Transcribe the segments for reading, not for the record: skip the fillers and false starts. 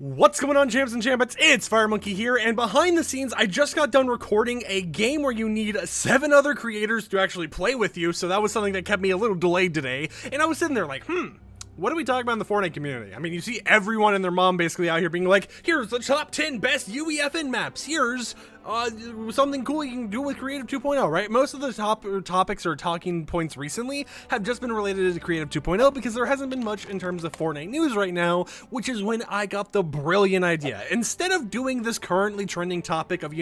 What's going on, champs and champions? It's FireMonkey here, and behind the scenes, I just got done recording a game where you need 7 other creators to actually play with you, so that was something that kept me a little delayed today, and I was sitting there like, what are we talking about in the Fortnite community? I mean, you see everyone and their mom basically out here being like, here's the top 10 best UEFN maps, here's something cool you can do with Creative 2.0, right? Most of the topics or talking points recently have just been related to Creative 2.0 because there hasn't been much in terms of Fortnite news right now, which is when I got the brilliant idea. Instead of doing this currently trending topic of,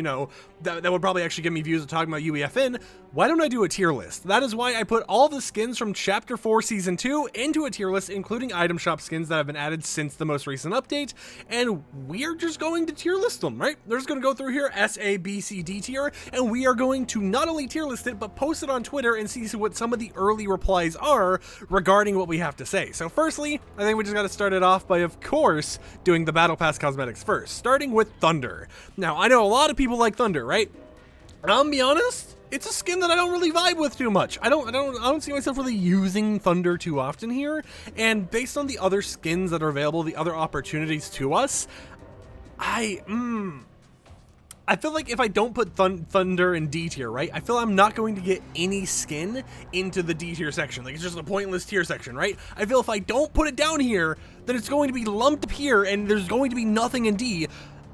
that would probably actually get me views of talking about UEFN, why don't I do a tier list? That is why I put all the skins from Chapter 4 Season 2 into a tier list, including item shop skins that have been added since the most recent update, and we're just going to tier list them, right? They're just going to go through here, S, A, B, C, D tier, and we are going to not only tier list it, but post it on Twitter and see what some of the early replies are regarding what we have to say. So firstly, I think we just got to start it off by, of course, doing the Battle Pass cosmetics first, starting with Thunder. Now, I know a lot of people like Thunder, right? I'll be honest, it's a skin that I don't really vibe with too much. I don't see myself really using Thunder too often here, and based on the other skins that are available, the other opportunities to us, I feel like if I don't put Thunder in D tier, right, I feel I'm not going to get any skin into the D tier section. Like, it's just a pointless tier section, right? I feel if I don't put it down here, then it's going to be lumped up here, and there's going to be nothing in D.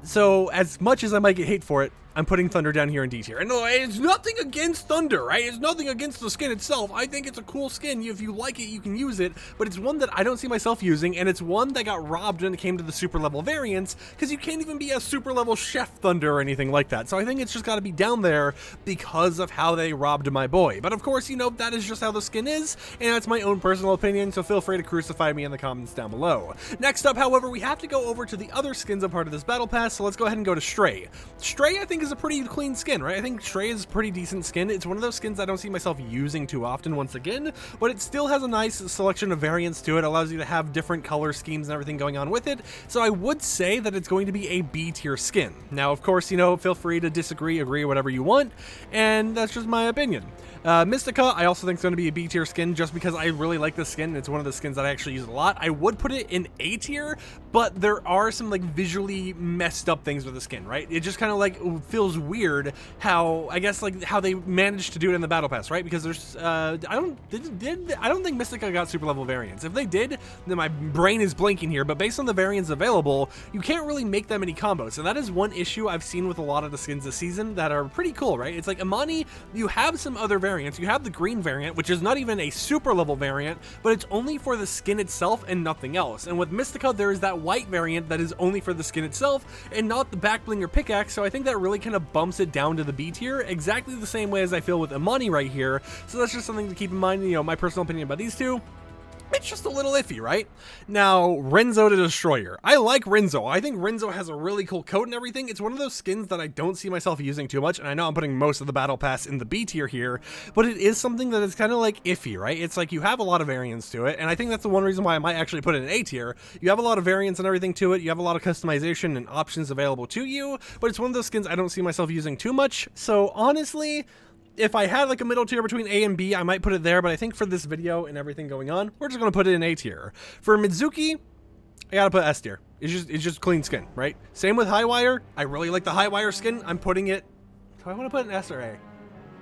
So as much as I might get hate for it, I'm putting Thunder down here in D tier. And no, it's nothing against Thunder, right? It's nothing against the skin itself. I think it's a cool skin. If you like it, you can use it. But it's one that I don't see myself using, and it's one that got robbed when it came to the super level variants, because you can't even be a super level Chef Thunder or anything like that. So I think it's just got to be down there because of how they robbed my boy. But of course, that is just how the skin is, and that's my own personal opinion, so feel free to crucify me in the comments down below. Next up, however, we have to go over to the other skins a part of this battle pass, so let's go ahead and go to Stray. Stray, I think, is a pretty clean skin, right? I think Stray is a pretty decent skin. It's one of those skins I don't see myself using too often once again, but it still has a nice selection of variants to it, allows you to have different color schemes and everything going on with it, so I would say that it's going to be a B tier skin. Now, of course, feel free to disagree, agree, whatever you want, and that's just my opinion. Mystica, I also think is going to be a B tier skin just because I really like this skin. It's one of the skins that I actually use a lot. I would put it in A tier, but there are some visually messed up things with the skin, right? It just kind of feels weird how, I guess, how they managed to do it in the battle pass, right? Because there's I don't think Mystica got super level variants. If they did, then my brain is blanking here, but based on the variants available, you can't really make that many combos, and that is one issue I've seen with a lot of the skins this season that are pretty cool, right? It's like Imani, you have some other variants. You have the green variant, which is not even a super level variant, but it's only for the skin itself and nothing else. And with Mystica, there is that white variant that is only for the skin itself and not the back bling or pickaxe, so I think that really kind of bumps it down to the B tier, exactly the same way as I feel with Imani right here. So that's just something to keep in mind, my personal opinion about these two. It's just a little iffy, right? Now, Renzo the Destroyer. I like Renzo. I think Renzo has a really cool coat and everything. It's one of those skins that I don't see myself using too much, and I know I'm putting most of the battle pass in the B tier here, but it is something that is kind of iffy, right? It's you have a lot of variants to it, and I think that's the one reason why I might actually put it in A tier. You have a lot of variants and everything to it. You have a lot of customization and options available to you, but it's one of those skins I don't see myself using too much. So honestly, if I had a middle tier between A and B, I might put it there, but I think for this video and everything going on, we're just going to put it in A tier. For Mizuki, I gotta put S tier. It's just clean skin, right? Same with Highwire. I really like the Highwire skin. I'm putting it... Do I want to put an S or A?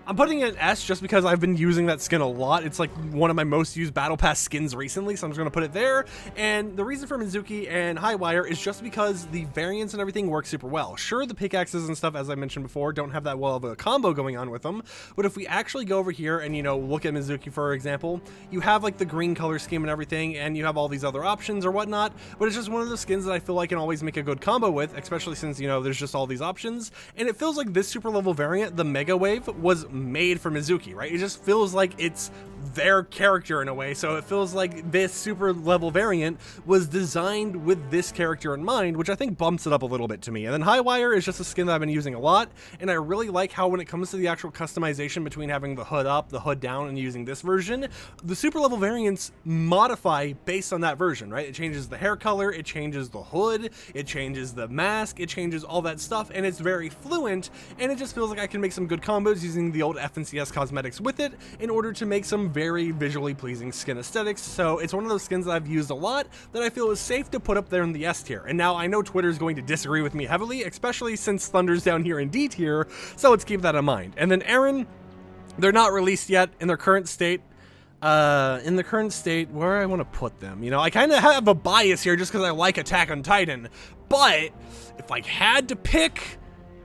I'm putting it in S just because I've been using that skin a lot. It's one of my most used battle pass skins recently, so I'm just going to put it there. And the reason for Mizuki and Highwire is just because the variants and everything work super well. Sure, the pickaxes and stuff, as I mentioned before, don't have that well of a combo going on with them, but if we actually go over here and, look at Mizuki, for example, you have the green color scheme and everything, and you have all these other options or whatnot, but it's just one of those skins that I feel I can always make a good combo with, especially since, there's just all these options, and it feels like this super level variant, the Mega Wave, was made for Mizuki, right? It just feels like it's their character in a way, so it feels like this super level variant was designed with this character in mind, which I think bumps it up a little bit to me. And then Highwire is just a skin that I've been using a lot, and I really like how when it comes to the actual customization between having the hood up, the hood down, and using this version, the super level variants modify based on that version, right? It changes the hair color, it changes the hood, it changes the mask, it changes all that stuff, and it's very fluent, and it just feels like I can make some good combos using the old FNCS cosmetics with it in order to make some very visually pleasing skin aesthetics, so it's one of those skins that I've used a lot that I feel is safe to put up there in the S tier. And now I know Twitter is going to disagree with me heavily, especially since Thunder's down here in D tier, so let's keep that in mind. And then Aaron, they're not released yet in their current state. Where I want to put them, you know, I kind of have a bias here just because I like Attack on Titan, but if I had to pick,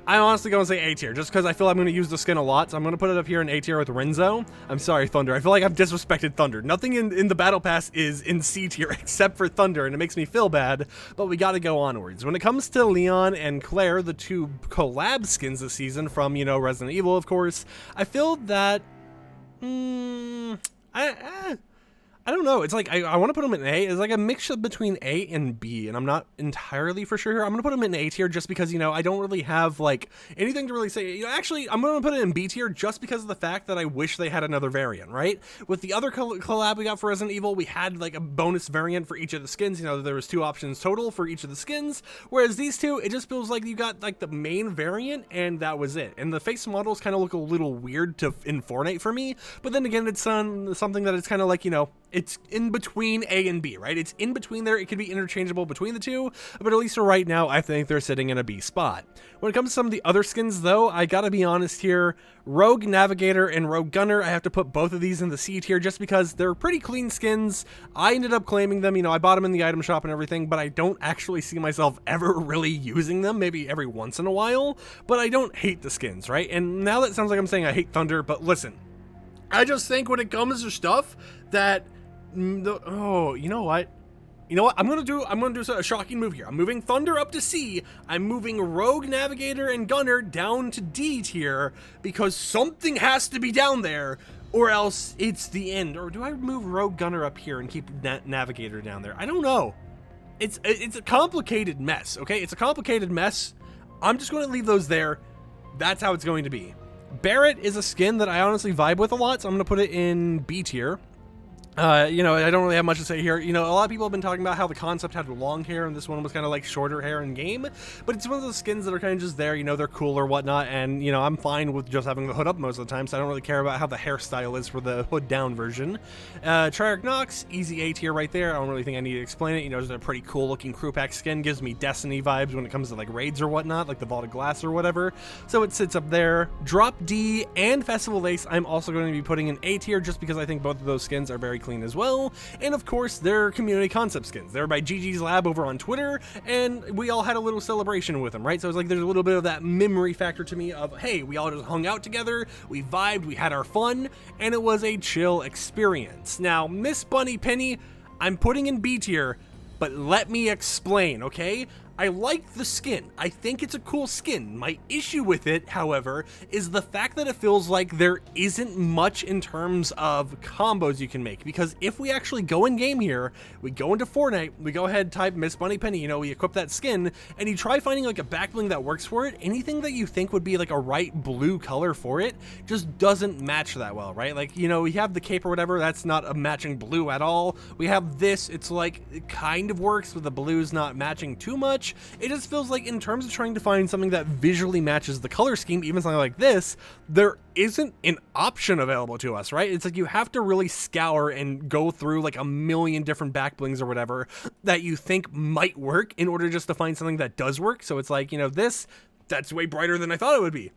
I'm honestly going to say A tier, just because I feel I'm going to use the skin a lot, so I'm going to put it up here in A tier with Renzo. I'm sorry, Thunder. I feel like I've disrespected Thunder. Nothing in the Battle Pass is in C tier except for Thunder, and it makes me feel bad, but we got to go onwards. When it comes to Leon and Claire, the two collab skins this season from, you know, Resident Evil, of course, I feel that, I don't know. It's like, I want to put them in A. It's like a mixture between A and B, and I'm not entirely for sure here. I'm going to put them in A tier just because, you know, I don't really have, like, anything to really say. You know, actually, I'm going to put it in B tier just because of the fact that I wish they had another variant, right? With the other collab we got for Resident Evil, we had, like, a bonus variant for each of the skins. You know, there was 2 options total for each of the skins, whereas these two, it just feels like you got, like, the main variant, and that was it. And the face models kind of look a little weird in Fortnite for me, but then again, it's something that it's kind of like, you know, it's in between A and B, right? It's in between there. It could be interchangeable between the two, but at least for right now, I think they're sitting in a B spot. When it comes to some of the other skins, though, I gotta be honest here. Rogue Navigator and Rogue Gunner, I have to put both of these in the C tier just because they're pretty clean skins. I ended up claiming them, you know, I bought them in the item shop and everything, but I don't actually see myself ever really using them, maybe every once in a while, but I don't hate the skins, right? And now that sounds like I'm saying I hate Thunder, but listen, I just think when it comes to stuff that you know what? I'm gonna do a shocking move here. I'm moving Thunder up to C. I'm moving Rogue, Navigator, and Gunner down to D tier because something has to be down there, or else it's the end. Or do I move Rogue Gunner up here and keep Navigator down there? I don't know. It's a complicated mess. Okay, it's a complicated mess. I'm just going to leave those there. That's how it's going to be. Barrett is a skin that I honestly vibe with a lot, so I'm going to put it in B tier. You know, I don't really have much to say here. You know, a lot of people have been talking about how the concept had long hair and this one was kind of like shorter hair in game, but it's one of those skins that are kind of just there, you know, they're cool or whatnot, and, you know, I'm fine with just having the hood up most of the time, so I don't really care about how the hairstyle is for the hood down version. Triarch Nox, easy A tier right there. I don't really think I need to explain it. You know, it's a pretty cool looking crew pack skin, gives me Destiny vibes when it comes to like raids or whatnot, like the Vault of Glass or whatever, so it sits up there. Drop D and Festival Ace, I'm also going to be putting in A tier just because I think both of those skins are very clean as well. And of course, they're community concept skins. They're by GG's Lab over on Twitter, and we all had a little celebration with them, right? So it's like there's a little bit of that memory factor to me of, hey, we all just hung out together, we vibed, we had our fun, and it was a chill experience. Now, Miss Bunny Penny, I'm putting in B tier, but let me explain, okay? I like the skin. I think it's a cool skin. My issue with it, however, is the fact that it feels like there isn't much in terms of combos you can make. Because if we actually go in game here, we go into Fortnite, we go ahead, type Miss Bunny Penny, you know, we equip that skin, and you try finding like a back bling that works for it, anything that you think would be like a right blue color for it just doesn't match that well, right? Like, you know, we have the cape or whatever, that's not a matching blue at all. We have this, it's like, it kind of works, but the blue's not matching too much. It just feels like in terms of trying to find something that visually matches the color scheme, even something like this, there isn't an option available to us, right? It's like you have to really scour and go through like a million different back blings or whatever that you think might work in order just to find something that does work. So it's like, you know, that's way brighter than I thought it would be.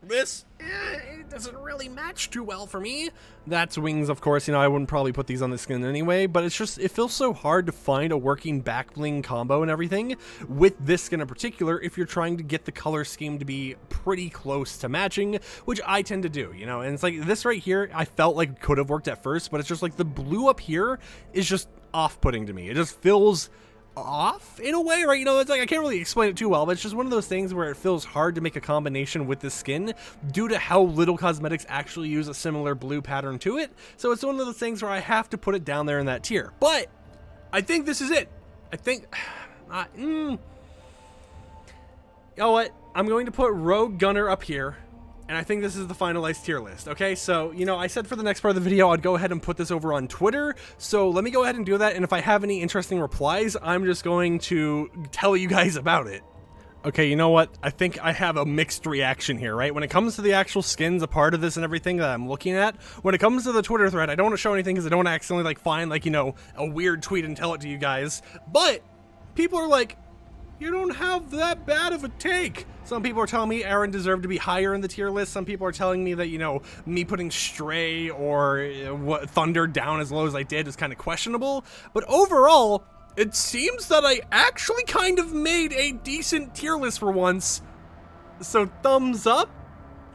This, it doesn't really match too well for me. That's wings, of course. You know, I wouldn't probably put these on the skin anyway, but it's just, it feels so hard to find a working back bling combo and everything with this skin in particular if you're trying to get the color scheme to be pretty close to matching, which I tend to do, you know. And it's like this right here, I felt like could have worked at first, but it's just like the blue up here is just off-putting to me. It just feels off in a way, right? You know, it's like I can't really explain it too well, but it's just one of those things where it feels hard to make a combination with this skin due to how little cosmetics actually use a similar blue pattern to it. So it's one of those things where I have to put it down there in that tier. But I think this is it. I think you know what? I'm going to put Rogue Gunner up here. And I think this is the finalized tier list, okay? So, you know, I said for the next part of the video, I'd go ahead and put this over on Twitter. So let me go ahead and do that. And if I have any interesting replies, I'm just going to tell you guys about it. Okay, you know what? I think I have a mixed reaction here, right? When it comes to the actual skins, a part of this and everything that I'm looking at, when it comes to the Twitter thread, I don't want to show anything because I don't want to accidentally, like, find, like, you know, a weird tweet and tell it to you guys. But people are like, you don't have that bad of a take. Some people are telling me Aaron deserved to be higher in the tier list. Some people are telling me that, you know, me putting Stray or Thunder down as low as I did is kind of questionable. But overall, it seems that I actually kind of made a decent tier list for once. So thumbs up,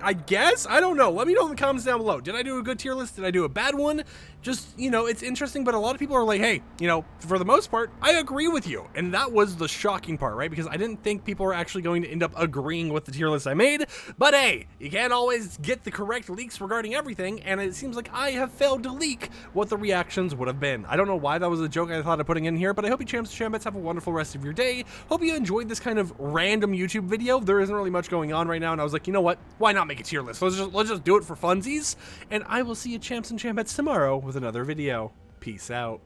I guess? I don't know. Let me know in the comments down below. Did I do a good tier list? Did I do a bad one? Just, you know, it's interesting, but a lot of people are like, hey, you know, for the most part, I agree with you. And that was the shocking part, right? Because I didn't think people were actually going to end up agreeing with the tier list I made. But hey, you can't always get the correct leaks regarding everything, and it seems like I have failed to leak what the reactions would have been. I don't know why that was a joke I thought of putting in here, but I hope you champs and chambets have a wonderful rest of your day. Hope you enjoyed this kind of random YouTube video. There isn't really much going on right now, and I was like, you know what? Why not make a tier list? Let's just do it for funsies. And I will see you champs and chambettes tomorrow with another video. Peace out.